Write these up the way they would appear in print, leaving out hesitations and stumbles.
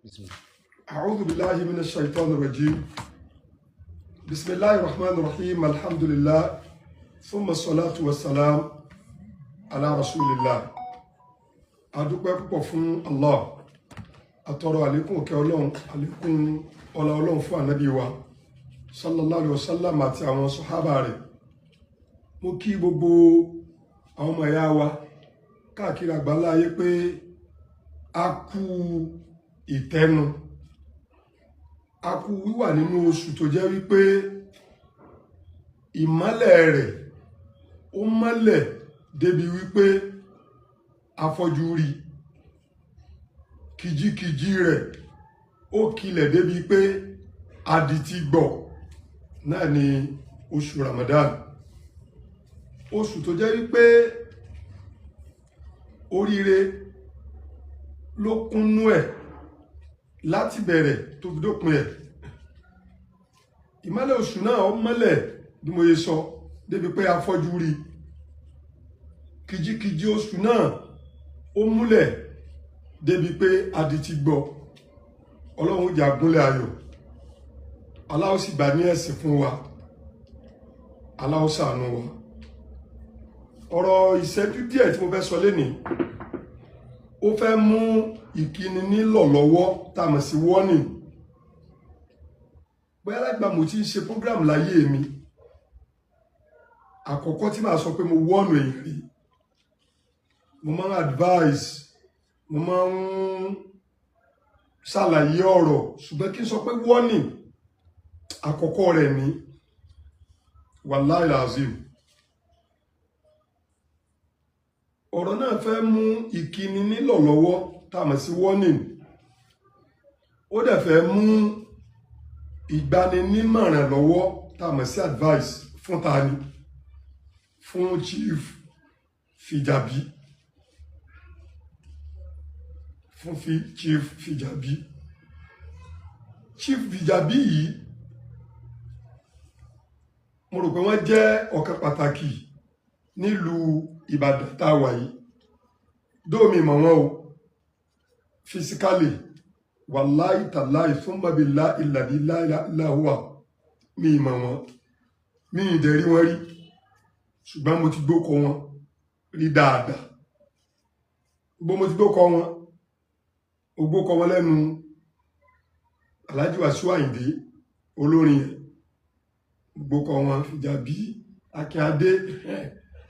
بسم الله. أعوذ بالله من الشيطان الرجيم. بسم الله الرحمن الرحيم. الحمد لله ثم الصلاة والسلام على رسول الله. adúpẹ́ púpọ̀ fún Allah, atọrọ àlékún òkè Ọlọ́run, àlékún ọlá Ọlọ́run fún ànábì wa sallallahu alaihi wasallam àti àwọn sàhábà rẹ̀. Mo kí gbogbo àwọn ọmọ ìyá wa káàkiri àgbáńlá ayé pé a kú ìtẹ́nu, a kú wíwà nínú oṣù tó jẹ́ wípé ìmọ́lẹ̀ rẹ̀ ó mọ́lẹ̀ débi wípé afọ́jú rí, kìjikìji rẹ̀ ó kilẹ̀ débi pé adití gbọ́. Náà ni oṣù Ramadan, oṣù tó jẹ́ wípé oríire ló kúnnú ẹ̀ láti bẹ̀rẹ̀ tó fi dópin ẹ̀. Ìmọ́lẹ̀ oṣù náà ó mọ́lẹ̀ bí mo yẹ sọ débi pé afọ́jú rí, kìjikìji oṣù náà ó múlẹ̀ débi pé adití gbọ́. Ọlọ́run jà gúnlẹ̀ ayọ̀, Allah sì gbà ní ẹ̀sìn fún wa, Allah ṣàánú wa. Ọ̀rọ̀ ìṣẹ́jú díẹ̀ tí mo fẹ́ sọ lénìí ó fẹ́ mú ìkíni nílọ̀ lọ́wọ́ tá a mọ̀ sí warning. Bóyá lágbà mo ti ń ṣe program láyé mi, àkọ́kọ́ tí màá sọ pé mo wọ́nù èyí rí, mo máa ń advise, mo máa ń ṣàlàyé ọ̀rọ̀, ṣùgbọ́n kí n sọ pé warning àkọ́kọ́ rẹ̀ ní wallahi lazim. Ọ̀rọ̀ náà fẹ́ mú ìkíni nílọ̀ lọ́wọ́ tá a mọ̀ sí warning, ó dẹ̀ fẹ́ mú ìgbaninímọ̀ràn lọ́wọ́ tá a mọ̀ sí advice fún tani, fún Chief Fijabi, fún Chief Fijabi. Chief Fijabi yìí mo rò pé wọ́n jẹ́ ọ̀kan pàtàkì nílùú Ìbàdàn tá a wà yìí. Dóòmì mọ̀ wọ́n o physically, wàláì tàláì thumma billahi alladhi la ilaha illa huwa, mi mọ̀ wọ́n, mi ìdẹ̀rí wọn rí, ṣùgbọ́n mo ti gbókọ wọn rí dáadáa. Gbogbo mo ti gbókọ wọn, mo gbókọ wọn lẹ́nu Alhaji Wasiu Ayinde olórin yẹn, gbókọ wọn Fijabi, Akíndé.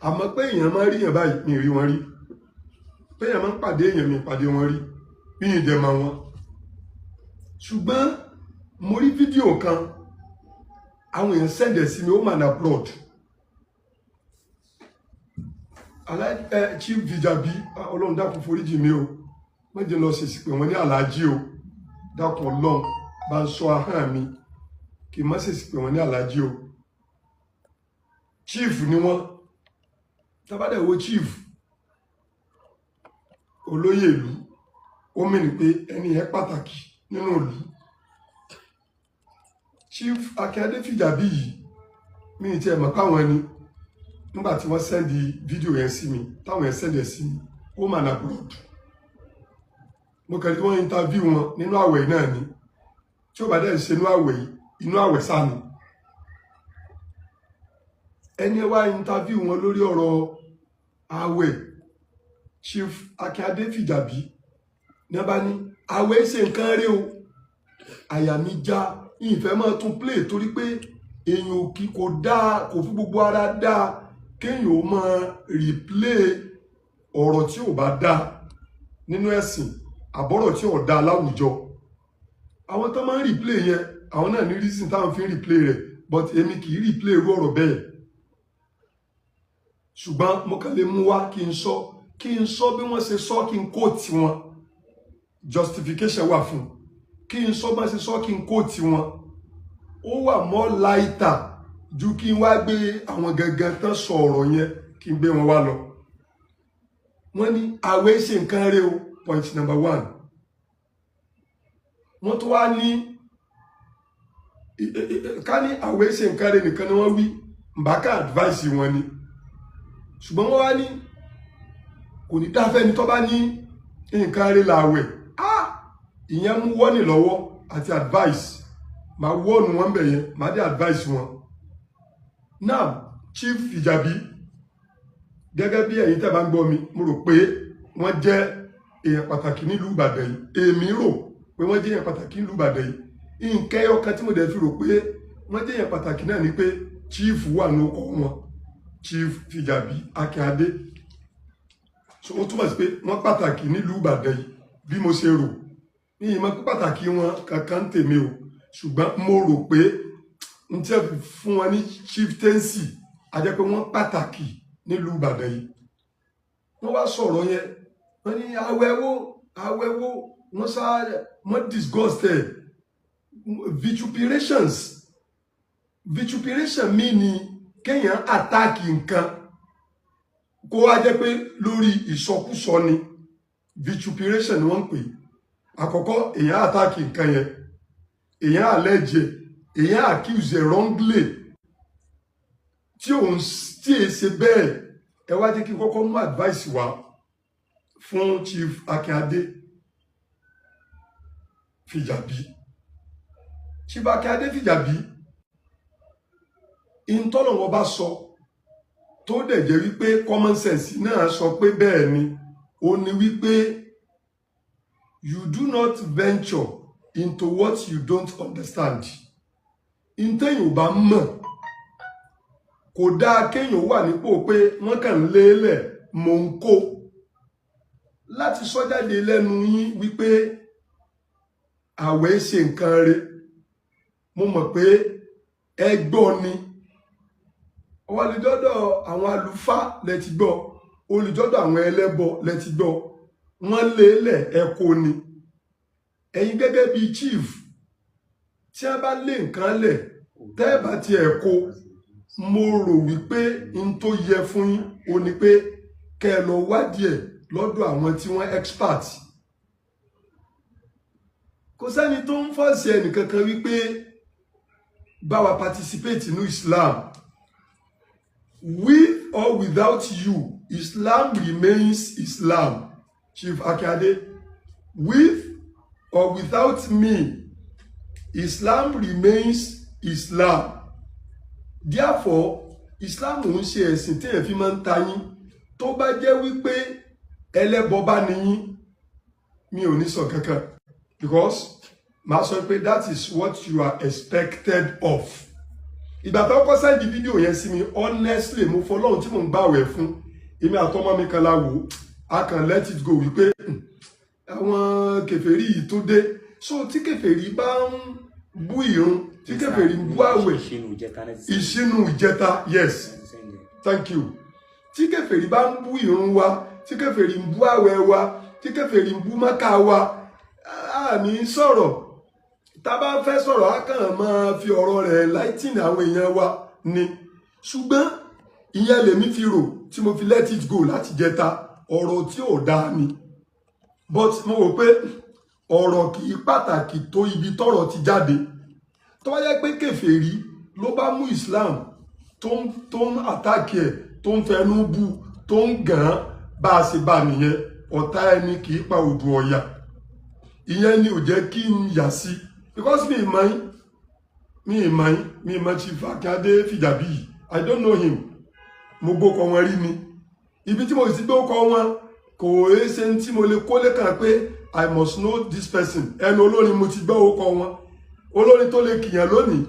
Àmọ́ pé èèyàn máa rí èèyàn báyìí mi rí wọn rí, pé èèyàn máa ń pàdé èèyàn mi pàdé wọn rí, mi ì dẹ̀ mọ̀ wọn. Ṣùgbọ́n mo rí fídíò kan, àwọn èèyàn sẹ́ndẹ̀ sí mi, ó mà ní abroad. Chief Fijabi, Ọlọ́run dákun foríjì mi o, má jẹ́ lọ ṣèṣì pé wọ́n ní Alhaji o, dákun Ọlọ́run bá ń sọ ahọ́n mi kí n má ṣèṣì pé wọ́n ní Alhaji o. Chief ni wọ́n, tábàdẹ̀ wo chief, olóyè ìlú, ó mìíràn pé ẹni yẹn pàtàkì nínú ìlú. Chief Akíndé Fijabi yìí mi ì tiẹ̀ mọ̀ káwọn ẹni nígbà tí wọ́n sẹ́ndì fídíò yẹn sí mi, táwọn yẹn sẹ́ndì sí mi, ó mà ní abroad. Mo kàn tí wọ́n interview wọn nínú àwẹ̀ náà ni, tí ó bá dẹ̀ ṣe inú àwẹ̀ yìí, inú àwẹ̀ sáà ni. Ẹni wá interview wọn lórí ọ̀rọ̀ àwẹ̀, Chief Akíndé Fijabi ní bá ní àwẹ̀ ṣe nǹkan rí o. Àyà mi já, ìfẹ́ máa tún play torí pé èèyàn òkì kò dáa, kò fi gbogbo ara dáa kéèyàn ó máa replay ọ̀rọ̀ tí ò bá dáa nínú ẹ̀sìn àbọ̀rọ̀ tí ò dáa láwùjọ. Àwọn tó máa ń replay yẹn, àwọn náà ní reason táwọn fi ń replay rẹ̀, but èmi kì í replay irú ọ̀rọ̀ bẹ́ẹ̀. Ṣùgbọ́n mo kàn lè mú wá kí n sọ bí wọ́n ṣe sọ, kí n quote wọn, justification wà fún. Kí n sọ bá ṣe sọ, kí n quote wọn, ó wà more lighter ju kí n wá gbé àwọn gangan tán sọ ọ̀rọ̀ yẹn kí n gbé wọn wá lọ. Wọ́n ní àwẹ̀ ṣe nǹkan rẹ̀ o, point number 1. Wọ́n tó wá ní ká ní àwẹ̀ ṣe nǹkan rẹ̀ nìkan ni wọ́n wí, mbàká advice wọn ni. Ṣùgbọ́n wọ́n wá ní kò ní dáfẹ́ ni tó bá ní nǹkan rẹ̀ làwẹ̀, ìyẹn mú wọ́nì lọ́wọ́ àti advice máa wọ́ọ̀nù wọn bẹ̀ yẹn máa dé advice wọn. Now Chief Fijabi gẹ́gẹ́ bí ẹ̀yin tẹ́ bá ń gbọ́ mi mo rò pé wọ́n jẹ́ èèyàn pàtàkì nílùú Ìbàdàn yìí èmi rò pé wọ́n jẹ́ èèyàn pàtàkì nílùú Ìbàdàn yìí nǹkan ọkàn tí mo dẹ̀ fi rò pé wọ́n jẹ́ èèyàn pàtàkì náà ni pé chief wà ní ọkọ̀ wọn Chief Fijabi Akínadé so ó túmọ̀ sí pé wọ́n pàtàkì nílùú Ìbàdàn yìí bí mo ṣe rò ní ìmọ̀ pé pàtàkì wọn kankan tèmi o ṣùgbọ́n mo rò pé n tẹ́ fún wọn ní chieftaincy a jẹ́ pé wọ́n pàtàkì nílùú Ìbàdàn yìí wọ́n wá sọ̀rọ̀ yẹn wọ́n ní awẹ́wó wọ́n sáré wọ́n disgusted vituperation mi ni kéèyàn àtàkì nǹkan kó wá jẹ́ pé lórí ìsọkúsọ ni vituperation ni wọ́n ń pè àkọ́kọ́ èèyàn àtàkì nǹkan yẹn èèyàn allege èèyàn accuse wrongly tí è ṣe bẹ́ẹ̀ ẹ wá jẹ́ kí n kọ́kọ́ mú advice wá fún Chief Akínadé Fijabi. Chief Akínadé Fijabi ìtọ́nà wọn bá sọ tó dẹ̀ jẹ́ wípé common sense náà sọ pé bẹ́ẹ̀ ni ó ní wípé you do not venture into what you don't understand. Ìtẹ́yìn ò bá mọ̀ kò dáa kéèyàn wà nípò pé wọ́n kàn ń lélẹ̀ mò ń kó láti sọ jáde lẹ́nu yín wípé àwẹ̀ ṣe nǹkan rẹ̀ mo mọ̀ pé ẹ gbọ́ ni olùjọ́dọ̀ àwọn àlùfáà lẹ ti gbọ́ olùjọ́dọ̀ àwọn ẹlẹ́bọ lẹ ti gbọ́ wọ́n lélẹ̀ ẹ̀kọ́ ni ẹ̀yin gẹ́gẹ́ bíi chief tí a bá lé nǹkan lẹ̀ tẹ́ ẹ bá ti ẹ̀kọ́ mo rò wípé n tó yẹ fún yín o ní pé kẹ́ ẹ lọ wádìí ẹ̀ lọ́dọ̀ àwọn tí wọ́n expert kò sẹ́ni tó ń fọ́ọ̀sì ẹnìkankan wípé báwa participate nínú Islam with or without you Islam remains Islam. Chief Akínadé with or without me Islam remains Islam. Therefore Islam ń ṣe ẹ̀sìn tí ẹ̀ fi máa ń ta yín tó bá jẹ́ wípé ẹlẹ́bọ bá ní yín mi ò ní sọ kankan because màá sọ pé that is what you are expected of. Ìgbà tó kọ́ sẹ́ndì fídíò yẹn sí mi honestly mo fọlọ́run tí mò ń gbàwẹ̀ fún èmi àtọmọ mi kan láwo a kàn let it go wípé àwọn kèfèrí yìí tó dé so tí kèfèrí bá ń bú ìrun tí kèfèrí ń bú àwẹ̀ ìṣínú ìjẹta yes thank you tí kèfèrí bá ń bú ìrun wa tí kèfèrí ń bú àwẹ̀ wa tí kèfèrí ń bú Mákà wa a ní sọ̀rọ̀ tá bá fẹ́ sọ̀rọ̀ á kàn máa fi ọ̀rọ̀ rẹ̀ lighten àwọn èèyàn wa ni ṣùgbọ́n ìyẹn lèmi fi rò tí mo fi let it go láti jẹta ọ̀rọ̀ tí ò dáa ni but mo rò pé ọ̀rọ̀ kì í pàtàkì tó ibi tọ́rọ̀ ti jáde tó bá yẹ pé kèfèrí ló bá mú Islam tó ń àtàkì ẹ̀ tó ń fẹnu bú tó ń gàn án bá a ṣe bá nìyẹn ọ̀tá ẹni kì í pa odò ọ̀yà ìyẹn ni ò jẹ́ kí n yà sí because mi ìmọ̀ Chief Akínadé Fijabi yìí I don't know him mo gbókọ wọn rí ni ibi tí mo sì gbókọ wọn kò é ṣe tí mo lè kólé kan pé I must know this person ẹnu olórin mo ti gbọ́ orúkọ wọn olórin tó lè kìyàn lónìí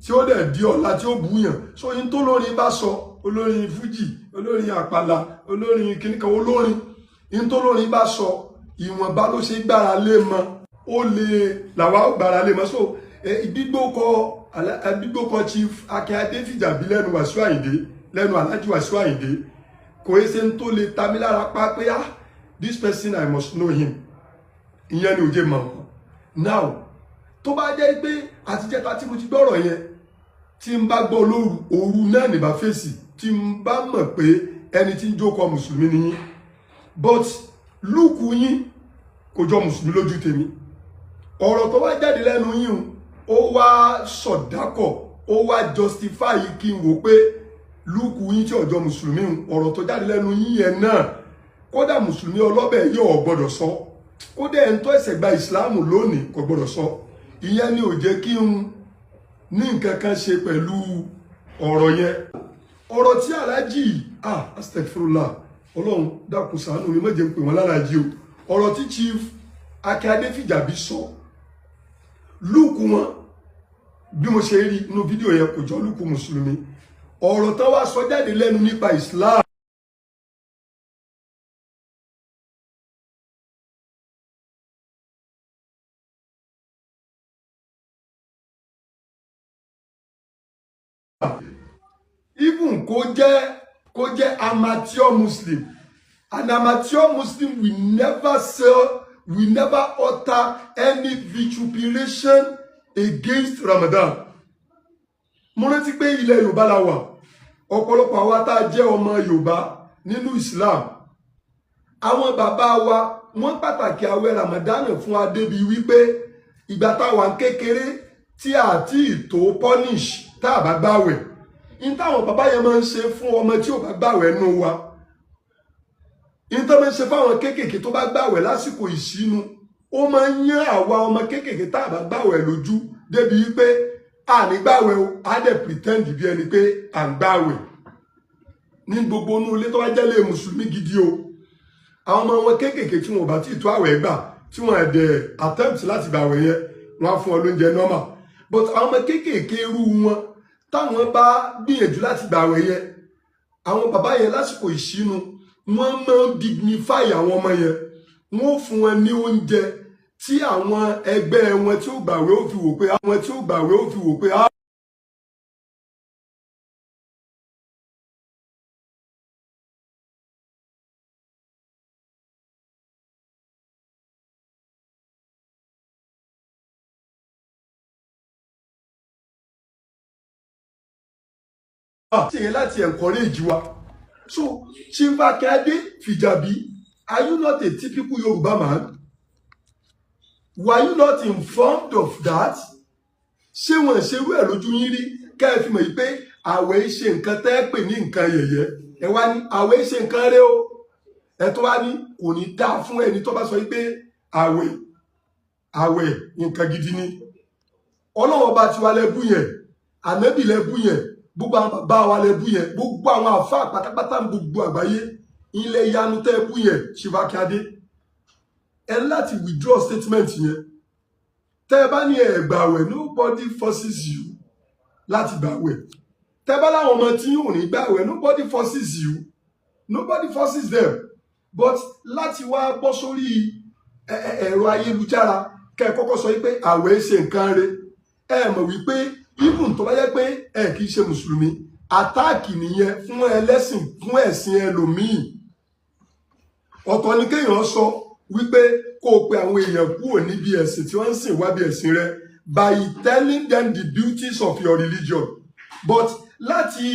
tí ó dẹ̀ di ọ̀la tí ó búyàn so yín tó lórin bá sọ olórin fújì olórin àpàlà olórin kìnnìkan olórin yín tó lórin bá sọ ìwọ̀nba ló ṣe gbára lé mọ́ ó lè làwa ó gbára lé mọ́ so ìgbígbókọ Chief Akínadé Fijabi lẹ́nu Wàsíù Àyìndé lẹ́nu Alhaji Wàsíù Àyìndé kò é ṣe ń tó lè ta mí lára pa pé this person I must know him ìyẹn ni ò jẹ́ mọ̀ wọ́n now tó bá jẹ́ pé àtijẹ́ta tí mo ti gbọ́rọ̀ yẹn tí n bá gbọ́ òru náà nìbá fèsì tí n bá mọ̀ pé ẹni tí ń jókòó mùsùlùmí ni yín but lúùkù yín kò jọ mùsùlùmí lójú tèmi ọ̀rọ̀ tó wá jáde lẹ́nu yín ó wá sọ̀dákọ̀ ó wá justify kí n wò pé lúùkù yín tí ọjọ́ mùsùlùmí ọ̀rọ̀ tó jáde lẹ́nu yín yẹn náà kódà mùsùlùmí ọlọ́bẹ̀ yóò gbọ́dọ̀ sọ kódà ẹni tó ẹsẹ̀ gba ìsìláàmù lónìí kò gbọdọ̀ sọ. Ìyẹn ni ò jẹ́ kí n ní nǹkan kan ṣe pẹ̀lú ọ̀rọ̀ yẹn. Ọ̀rọ̀ tí aláàjì astagfirullah Ọlọ́run dákun ṣàánú mi má jẹ́ n pè wọ́n lálàjì o. Ọ̀rọ̀ tí Chief Akin Adéfìjàbí sọ lúùkù wọn bí mo ṣe rí inú fídíò yẹn kò jọ lúùkù mùsùlùmí. Ọ̀rọ̀ tán wá sọ jáde lẹ́nu nípa Islam even kó jẹ́ amateur Muslim. An amateur Muslim will never say, will never utter any vituperation against Ramadan. Mo rántí pé ilẹ̀ Yorùbá la wà. Ọ̀pọ̀lọpọ̀ àwa tá jẹ́ ọmọ Yorùbá nínú Islam. Àwọn bàbá wa wọ́n pàtàkì àwẹ̀ Ramadan fún wa débi wípé ìgbà tá wà kékeré tí àti tó punish tá bá gbààwẹ̀. In táwọn bàbá yẹn máa ń ṣe fún ọmọ tí ò bá gbààwẹ̀ nù wa. In tó máa ń ṣe fáwọn kéékèèké tó bá gbààwẹ̀ lásìkò ìṣínú, ó máa ń yán àwa ọmọ kéékèèké tá bá gbààwẹ̀ lójú débi wípé a ní gbààwẹ̀ o, a dẹ̀ pretend bí ẹni pé à ń gbààwẹ̀. Ní gbogbo inú ilé tó bá jẹ́ lé mùsùlùmí gidi o, àwọn ọmọ wọn kéékèèké tí wọn ò bá tí tó àwẹ̀ gbà, tí wọn dẹ̀ attempt láti gbààwẹ̀ yẹn, wọn á fún ọ lóúnjẹ normal. But àwọn ọmọ kéékèèké irú wọn táwọn bá gbìyànjú láti gbààwẹ̀ yẹn, àwọn bàbá yẹn lásìkò ìṣínú wọ́n máa ń dignify àwọn ọmọ yẹn, wọ́n fún wọn ní oúnjẹ tí àwọn ẹgbẹ́ wọn tí ó gbààwẹ̀ ó fi wò pé àwọn tí ó gbààwẹ̀ ó fi wò pé ṣe yẹn láti encourage wa. So Chief Akin Adéfìjàbí, are you not a typical Yoruba man? Were you not informed of that? Ṣé wọ́n ṣe rú ẹ̀ lójú yín rí kẹ́ ẹ fi mọ̀ yìí pé àwẹ̀ ṣe nǹkan tẹ́ ẹ pè ní nǹkan yẹ̀yẹ́? Ẹ wá ní àwẹ̀ ṣe nǹkan rẹ o. Ẹ tó wá ní kò ní dáa fún ẹni tó bá sọ yìí pé àwẹ̀ nǹkan gidi ni. Ọlọ́run ọba tiwa lẹ́bù yẹn, ànábì lẹ́bù yẹn, gbogbo àwọn bàbá wa lẹ́bù yẹn, gbogbo àwọn àfáà pátápátá gbogbo àgbáyé ilẹ̀ ìyanu tẹ́ ẹ bú yẹn Chief Akin Adé. Ẹ láti withdraw statement yẹn. Tẹ́ ẹ bá ní ẹ gbààwẹ̀, nobody forces you láti gbààwẹ̀. Tẹ́ ẹ bá láwọn ọmọ tí yóò ní gbààwẹ̀, nobody forces you, nobody forces them. But láti wá bọ́ sórí ẹ̀rọ ayélujára kẹ́ ẹ kọ́kọ́ sọ wípé àwẹ̀ ṣe nǹkan rẹ̀, ẹ mọ̀ wípé even tó bá yẹ pé ẹ kì í ṣe mùsùlùmí, àtáàkì nìyẹn fún ẹlẹ́sìn, fún ẹ̀sìn ẹlòmíì. Ọ̀tọ̀ ni kéèyàn sọ wípé kó o pe àwọn èèyàn kúrò níbi ẹ̀sìn tí wọ́n ń sìn wá bí ẹ̀sìn rẹ by telling them the beauties of your religion. But láti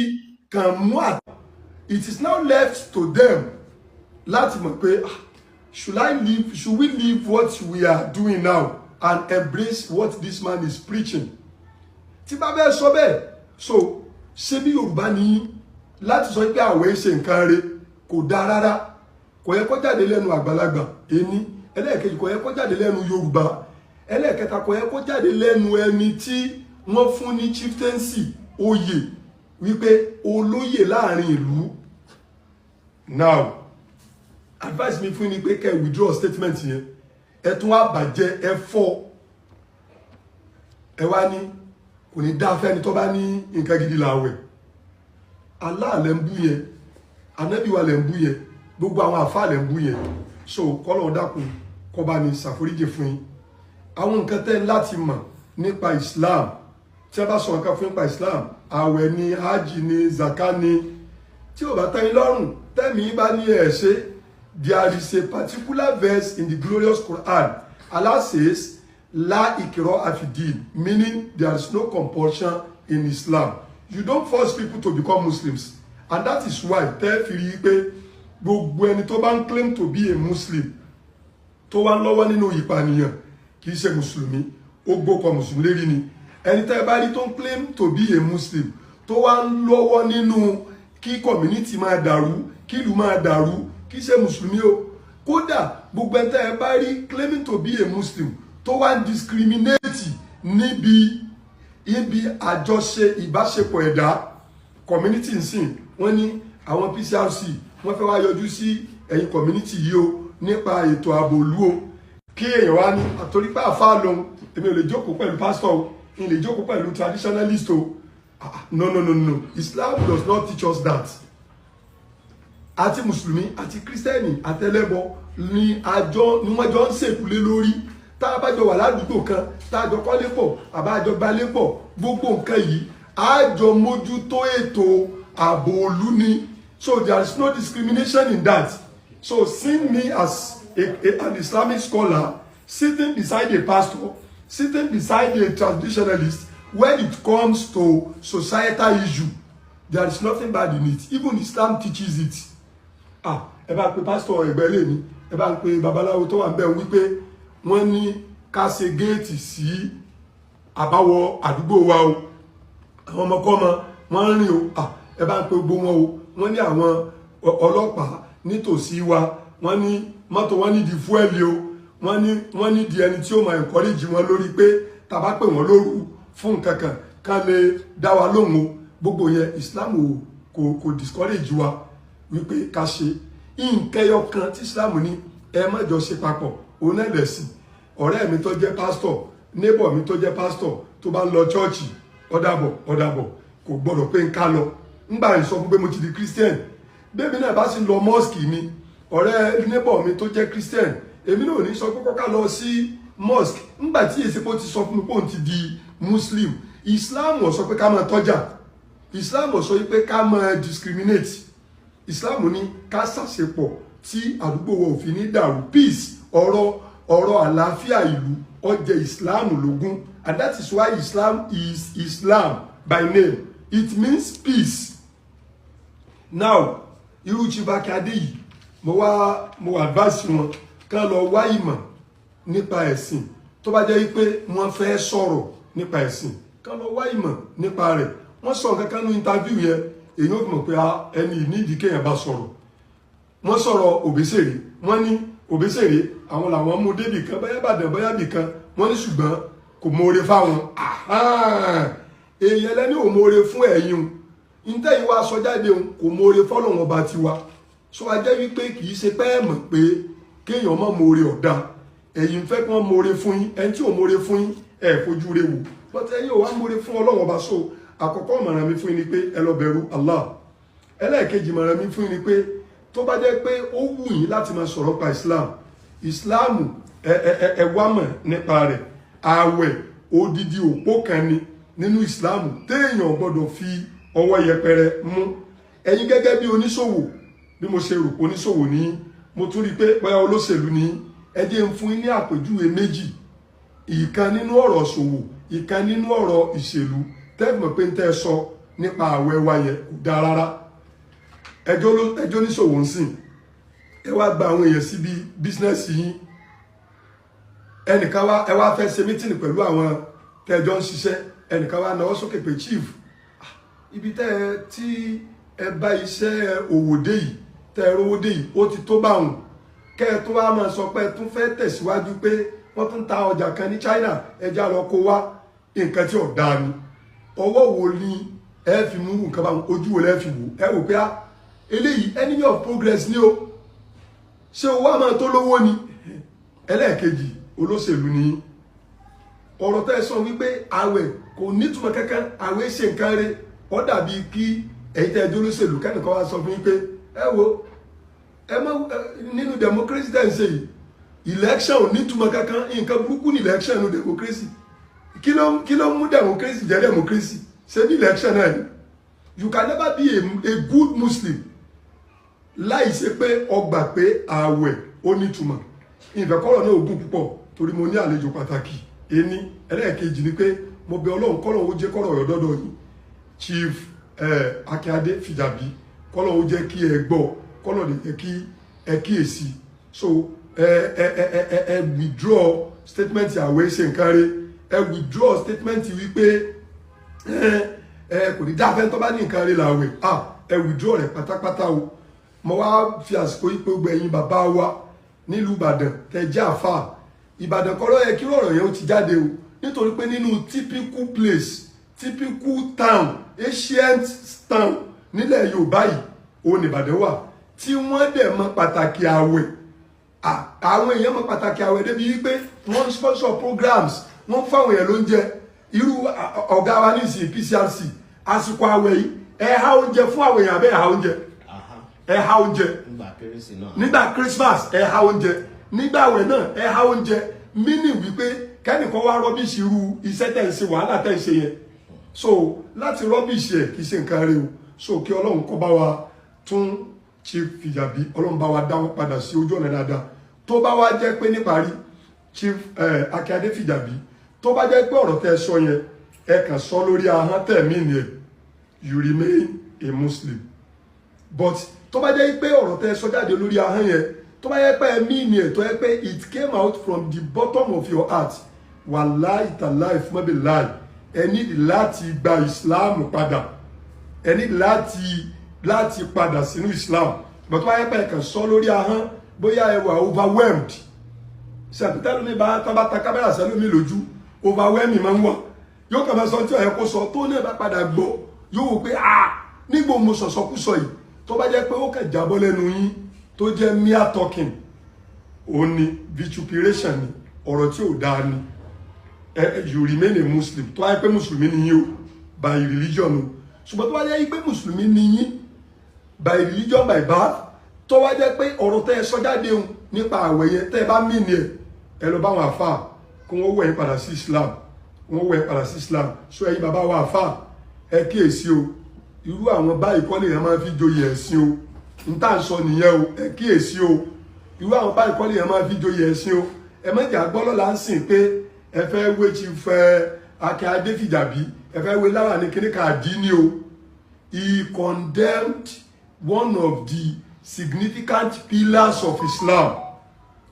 kàn mú it is now left to them láti mọ̀ pé should we leave what we are doing now and embrace what this man is preaching? Tí bá bẹ́ẹ̀ sọ bẹ́ẹ̀, so ṣé bí Yorùbá ní láti sọ pé àwẹ̀ ṣe nǹkan rẹ̀ kò dáa rárá, kò yẹ kó jáde lẹ́nu àgbàlagbà ẹni, ẹlẹ́ẹ̀kejì kò yẹ kó jáde lẹ́nu Yorùbá, ẹlẹ́ẹ̀kẹta kò yẹ kó jáde lẹ́nu ẹni tí wọ́n fún ní chieftaincy oyè wípé olóyè láàrin ìlú. Now advice mi fún ni pé kẹ́ withdraw statement yẹn, ẹ tún wá bàjẹ́, ẹ fọ́, ẹ wá ní kò ní dá fẹ́ni tó bá ní nǹkan gidi láwẹ̀. Allah lẹ ń bú yẹn, ànábì wa lẹ ń bú yẹn, gbogbo àwọn àfáà lẹ ń bú yẹn. So kọ́lọ́run dákun kó bá ní ṣàforíjì fún yín. Àwọn nǹkan tẹ́ láti mọ̀ nípa Islam, tí a bá sọ nǹkan fún nípa Islam, àwẹ̀ ni, hajj ni, zaka ni, tí ò bá tẹ́ yín lọ́rùn, tẹ́mi bá ní ẹ̀ ṣe, there is a particular verse in the glorious Quran. Allah says, La ikraha fi din, meaning there is no compulsion in Islam. You don't force people to become Muslims. And that is why tẹ́ fi rí pé gbogbo ẹni tó bá ń claim to be a Muslim, tó wá lọ́wọ́ nínú ìpànìyàn, kì í ṣe Mùsùlùmí, ó gbókọ̀ Mùsùlùmí lérí ni. Ẹni tẹ́ bá rí tó ń claim to be a Muslim, tó wá lọ́wọ́ nínú kí community máa dàrú, kí ìlú máa dàrú, kì í ṣe Mùsùlùmí o. Kódà gbogbo ẹ̀ńtẹ́ ẹ bá rí claiming to be a Muslim tó wá ń discriminate níbi àjọṣe ìbáṣepọ̀ ẹ̀dá community nsìn wọ́n ní àwọn PCRC wọ́n fẹ́ wá yọjú sí ẹ̀yin community yìí o nípa ètò ààbò ìlú o kí èèyàn wá ní àtòrí pé àfáà lòun èmi ò lè jókòó pẹ̀lú pastor o mi lè jókòó pẹ̀lú traditionalist o no Islam does not teach us that àti mùsùlùmí àti kírísítẹ́nì àtẹlẹ́bọ ni wọ́n jọ ń ṣèkúlé lórí tá a bá jọ wà ládùúgbò kan tá a jọ kọ́lé pọ̀ àbá a jọ gbalé pọ̀ gbogbo nǹkan yìí a jọ mójútó ètò ààbò ìlú ni so there is no discrimination in that so seeing me as an Islamic scholar sitting beside a pastor sitting beside a traditionalist when it comes to societal issue there is nothing bad in it even Islam teaches it ẹ bá pe pastor ẹgbẹ́ lè ní ẹ bá pe babaláwo tó wà ń bẹ̀ wípé wọ́n ní ká ṣe géètì sí àbáwọ̀ àdúgbò wa o àwọn ọmọkọ́mọ wọ́n ń rìn o ẹ bá pe gbogbo wọn o wọ́n ní àwọn ọlọ́pàá nítòsí wa wọ́n ní mọ́tò wọn ní di fúẹ́lì o wọ́n ní di ẹni tí ó máa encourage wọn lórí pé tá bá pè wọ́n lóru fún nǹkan kan lè dá wa lóhùn o gbogbo yẹn Islam kò discourage wa wípé ká ṣe ìǹkẹyọ kan tí Islam ní ẹ má jọ ṣe papọ̀ òun náà lẹ̀sìn ọ̀rẹ́ mi tó jẹ́ pastor neighbor mi tó jẹ́ pastor tó bá ń lọ chọ́ọ̀chì ọ̀dàbọ̀ kò gbọ́dọ̀ pé ń ká lọ ńgbà ń sọ fún pé mo ti di Christian bẹ́ẹ̀mi náà bá sì lọ mosque mi ọ̀rẹ́ neighbor mi tó jẹ́ Christian èmi náà ò ní sọ pé kọ́ká lọ sí mosque ńgbà tí èsì pé ó ti sọ fún mi pé òun ti di Muslim Islam ò sọ pé ká máa tọ́jà Islam ò sọ pé ká máa discriminate Islam ní ká ṣàṣepọ̀ tí àdúgbò wa ò fi ní dàrú peace ọ̀rọ̀ àlàáfíà ìlú ó jẹ́ Islam lógún and that is why Islam is Islam by name it means peace. Now irú Chibake Adé yìí mo advise wọn kán lọ wá ìmọ̀ nípa ẹ̀sìn tó bá jẹ́ pé wọ́n fẹ́ sọ̀rọ̀ nípa ẹ̀sìn kán lọ wá ìmọ̀ nípa rẹ̀ wọ́n sọ nǹkan kan ní interview yẹn èyí ó mọ̀ pé ẹni nídìí kéèyàn bá sọ̀rọ̀ wọ́n sọ̀rọ̀ Òbésèré wọ́n ní Òbésèré àwọn làwọn mú débì kan bóyá Ìbàdàn bóyá bì kan wọ́n ní ṣùgbọ́n kò mọ̀ọ́re fáwọn èèyàn lẹ́ni ò mọ̀ọ́re fún ẹ̀yin ntẹ́yìn wá sọ jáde kò mọ̀ọ́re fọ́lọ́wọ́n ọba tiwa sọ ajẹ́ wípé kì í ṣe pé ẹ̀ mọ̀ pé kéèyàn má mọ̀ọ́re ọ̀dà ẹ̀yin fẹ́ kí wọ́n mọ̀ọ́re fún yín ẹni tí ò mọ̀ọ́re fún yín ẹ̀ fojú rẹ̀ wò bọ́tẹ́ ẹ̀yin ò wá mọ̀ọ́re fún Ọlọ́run ọba so àkọ́kọ́ ìmọ̀ràn mi fún yín ni pé ẹ lọ bẹ̀rù Allah ẹlẹ́ẹ̀kejì ìmọ̀ràn mi fún yín ni pé tó bá jẹ́ pé ó wù yín láti máa sọ̀rọ̀ pa Islam ẹ wá mọ̀ nípa rẹ̀ ààwẹ̀ odidi òpó kan ni nínú Islam téèyàn gbọ́dọ̀ fi ọwọ́ yẹpẹrẹ mú ẹ̀yin gẹ́gẹ́ bí oníṣòwò bí mo ṣe rò pé oníṣòwò ní mo tún rí i pé bóyá olóṣèlú ní ẹ jẹ́ ń fún yín ní àpèjúwe méjì ìkan nínú ọ̀rọ̀ ṣòwò ìkan nínú ọ̀rọ̀ ìṣèlú tẹ́gbọ̀n pé ń tẹ́ sọ nípa àwẹ̀ wa yẹn kò dáa rárá ẹjọ́ oníṣòwò ń sìn ẹ wá gba àwọn èèyàn síbi bísínẹ́sì yín ẹnìkan wá ẹ wá fẹ́ ṣe mítìnì pẹ̀lú àwọn tẹ́jọ́ ń ṣiṣẹ́ ẹnìkan wá náwó sókè pé chief ibi tí ẹ bá iṣẹ́ òwò dé yìí tẹ́ ẹ rówó dé yìí ó ti tó báwọn kẹ́ ẹ tó wá máa sọ pé ẹ tún fẹ́ tẹ̀síwájú pé wọ́n tún ta ọjà kan ní China ẹja lọ kó wá nǹkan tí ò dáa ni ọwọ́ wo ni ẹ fi mú nǹkan bá ojú wo lẹ́ fi wò ẹ wò pé eléyìí enemy of progress ni o ṣé owó àmọ́ tó lówó ni ẹlẹ́ẹ̀kejì olóṣèlú ni ọ̀rọ̀ tẹ́ sọ wípé àwẹ̀ kò nítumọ̀ kankan àwẹ̀ ṣe nǹkan rẹ̀ ó dàbí kí ẹ̀yin tẹ́ ẹjọ́ olóṣèlú kẹ́nìkan wá sọ fún yín pé ẹ wo ẹ mọ nínú democracy tẹ́ ń ṣe yìí election ò nítumọ̀ kankan nǹkan burúkú ní election nínú democracy kí ló mú democracy jẹ́ democracy ṣe ní election náà ni you can never be a good Muslim láì ṣe pé ọgbà pé ààwẹ̀ ó nítumọ̀ ìfẹ́kọ́rọ̀ náà ògùn púpọ̀ torí mo ní àlejò pàtàkì ẹni ẹlẹ́ẹ̀kejì ni pé mo bẹ̀ Ọlọ́run kọ́lọ̀ ó jẹ́ kọ́rọ̀ ọ̀yọ́ dọ́dọ̀ yìí Chief Akíade Fìjàbí kọ́lọ̀ ó jẹ́ kí ẹ gbọ́ kọ́lọ̀ lè jẹ́ kí ẹ kíyèsí so ẹ withdraw statement àwẹ̀ ṣe nǹkan rẹ̀ ẹ withdraw statement wípé kò ní dáfẹ́ tó bá ní nǹkan rẹ̀ làwẹ̀ ẹ withdraw rẹ̀ pátápátá o mo wá fi àsìkò yìí pé gbogbo ẹ̀yin bàbá wa nílùú Ìbàdàn tẹ́ jẹ́ àfáà Ìbàdàn kọ́ ló yẹ kí ọ̀rọ̀ yẹn ó ti jáde o nítorí pé nínú typical place typical town ancient town nílẹ̀ Yorùbá yìí òun Ìbàdàn wà tí wọ́n dẹ̀ mọ pàtàkì àwẹ̀ àwọn èèyàn mọ pàtàkì àwẹ̀ débi wípé wọ́n sponsor programs wọ́n fáwọn èèyàn lóúnjẹ irú ọ̀gá wa nísìnyí PCRC àsìkò àwẹ̀ yìí ẹ há oúnjẹ fún àwọn èèyàn abẹ́ ẹ há oúnjẹ ẹ há oúnjẹ nígbà Christmas ẹ há oúnjẹ nígbà àwẹ̀ náà ẹ há oúnjẹ mínì wípé kẹ́nìkan wá rọ́bìṣì irú iṣẹ́ tẹ̀ ń ṣe wàhálà tẹ̀ ń ṣe yẹn so láti rọ́bìṣì ẹ̀ kì í ṣe nǹkan rẹ̀ o so kí Ọlọ́run kó bá wa tún Chief Fìjàbí Ọlọ́run bá wa dá wọn padà sí ojú ọ̀nà dáadáa tó bá wá jẹ́ pé níparí Chief Akíade Fìjàbí tó bá jẹ́ pé ọ̀rọ̀ tẹ́ sọ yẹn ẹ kàn sọ lórí ahọ́n tẹ̀mí ni ẹ̀ you remain a Muslim but tó bá jẹ́ pé ọ̀rọ̀ tẹ́ sọ jáde lórí ahọ́n yẹn tó bá yẹ pé ẹ̀mí ni ẹ̀ tó yẹ pé it came out from the bottom of your heart wàláì tàláì fún mẹ́bí láì ẹ ní láti gba Islam padà ẹ ní láti padà sínú Islam but tó bá yẹ pé ẹ kàn sọ lórí ahọ́n bóyá ẹ wà overwhelmed ṣàpítà lómi bá tán bá ta kámẹ́rà sẹ́lómi lójú overwhelming máa ń wà yóò kàn máa sọ tí ọ̀yẹ́ kó sọ tó náà bá padà gbọ́ yóò wò pé nígbò mo sọ̀sọ́kúsọ yìí tó bá jẹ́ pé ó kàn jábọ́ lẹ́nu yín tó jẹ́ mere talking òun ni vituperation ni ọ̀rọ̀ tí ò dáa ni you remain a Muslim tó wáyé pé mùsùlùmí ni yín o by religion o ṣùgbọ́n tó wáyé pé mùsùlùmí ni yín by religion by birth tó wá jẹ́ pé ọ̀rọ̀ tẹ́ ẹ sọ jáde òun nípa àwẹ̀ yẹn tẹ́ ẹ bá mí ni ẹ lọ bá wọn àfà kí wọ́n wẹ̀ padà sí Islam wọ́n wẹ̀ padà sí Islam so ẹ̀yin bàbá wa àfà ẹ kíyèsí o irú àwọn báyìí kọ́ lèèyàn máa fi joyè ẹ̀sìn o n tá à ń sọ nìyẹn o ẹ kíyèsí o irú àwọn báyìí kọ́ lèèyàn máa fi joyè ẹ̀sìn o ẹ má jà gbọ́ lọ́la ń sìn pé ẹ fẹ́ wé Chief Akíade Fìjàbí ẹ fẹ́ wé láwà ní kíní kàdínì o he condemned one of the significant pillars of Islam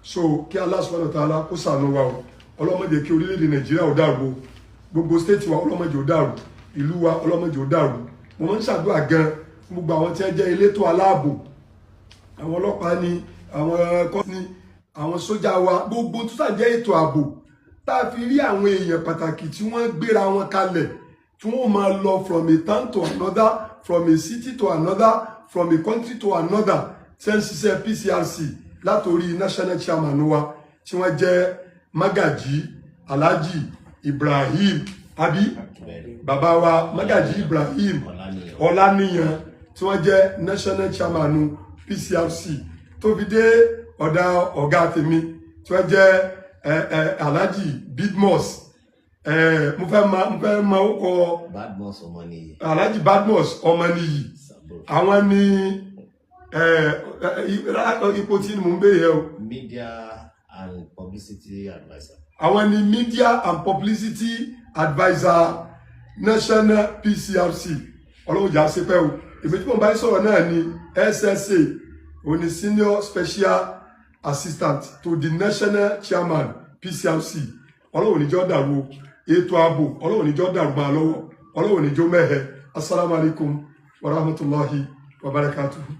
so kí Allah subhanahu wa ta'ala kó ṣàánú wa o ọlọ́mọdé kí orílẹ̀-èdè Nàìjíríà ò dàrú gbogbo state wa ọlọ́mọdé ò dàrú ìlú wa ọlọ́mọdé ò dàrú mo máa ń ṣàdúrà gan gbogbo àwọn tí wọ́n jẹ́ elétò aláàbò àwọn ọlọ́pàá ni àwọn ẹ̀kọ́ ni àwọn sójà wa gbogbo tó sà jẹ́ ètò ààbò tá a fi rí àwọn èèyàn pàtàkì tí wọ́n gbéra wọn kalẹ̀ tí wọ́n máa lọ from a town to another from a city to another from a country to another tí wọ́n ń ṣiṣẹ́ PCRC látòrí national chairman wa tí wọ́n jẹ́ Magaji Alhaji Ibrahim Abi bàbá wa Magaji Ibrahim Ọláníyan tí wọ́n jẹ́ national chairman PCRC tó fi dé ọ̀gá tèmi tí wọ́n jẹ́ Alhaji Badmus mo fẹ́ ma ó kọ Alhaji Badmus Ọmọnìyí àwọn ni ipò tí mo ń béèrè o. Media and Publicity Advisor. Àwọn ni Media and Publicity Advisor National PCRC ọlọ́run jà sí pẹ́ o èmi tí mo bá sọ̀rọ̀ náà ni SSA òní Senior Special Assistant to the National Chairman PCRC ọlọ́run níjọ́ dàrú ètò ààbò ọlọ́run níjọ́ dàrú máa lọ́wọ́ ọlọ́run níjọ́ mẹ́hẹ̀. Assalamu alaikum wa rahmatullahi wa barakatuhu.